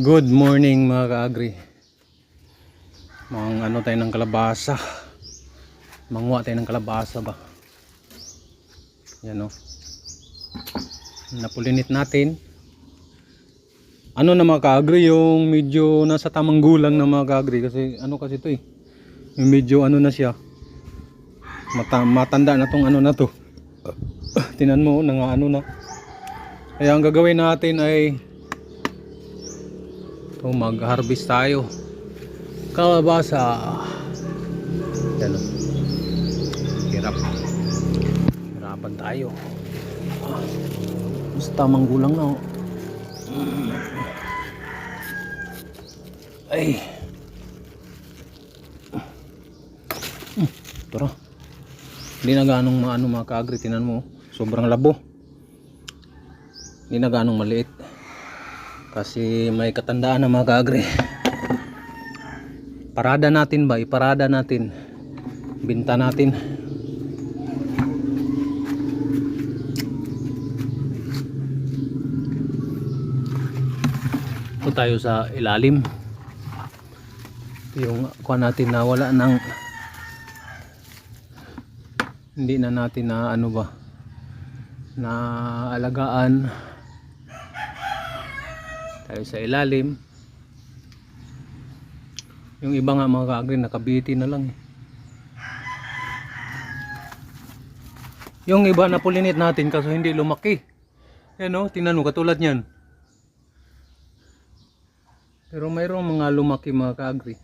Good morning mga ka-agri. Mga ano tayo ng kalabasa. Manguha tayo ng kalabasa ba. Yan o. Napulinit natin. Ano na mga ka-agri, yung medyo nasa tamang gulang na mga ka-agri. Kasi ano kasi ito eh. Yung medyo ano na siya. Matanda na tong ano na to. Tinan mo, ano na. Kaya ang gagawin natin ay mag-harvest tayo kalabasa. Yan o. Hirapan tayo. Basta tamang gulang na o. Ay. Tara. Hindi na ganong maano mga ka-agri. Tinan mo, sobrang labo. Hindi na ganong maliit. Kasi may katandaan na mga ka-agri. Parada natin ba? Iparada natin. Binta natin. Ito tayo sa ilalim. Ito yung kuha natin na wala ng hindi na natin na ano ba na alagaan. Tayo sa ilalim. Yung iba nga mga ka-agri nakabiti na lang. Yung iba napulinit natin kaso hindi lumaki. Yan o, tingnan mo katulad nyan. Pero mayroong mga lumaki mga ka-agri.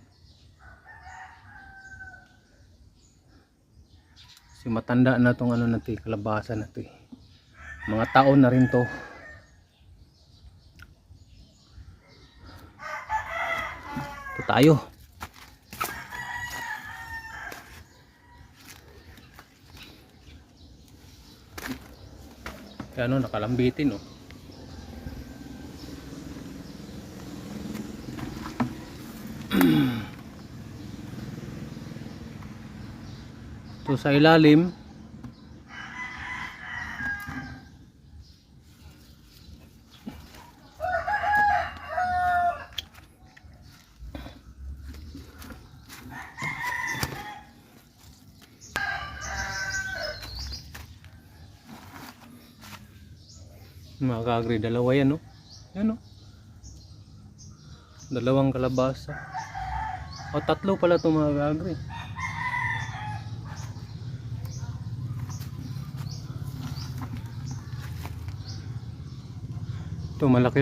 Kasi matanda na tong ano natin, kalabasa na to eh. Mga taon na rin to. Ito tayo. Kaya ano, nakalambitin oh. Ito sa ilalim. Mga ka-agri, dalawa yan no? Yan no? Dalawang kalabasa. O tatlo pala ito mga ka-agri. Ito malaki.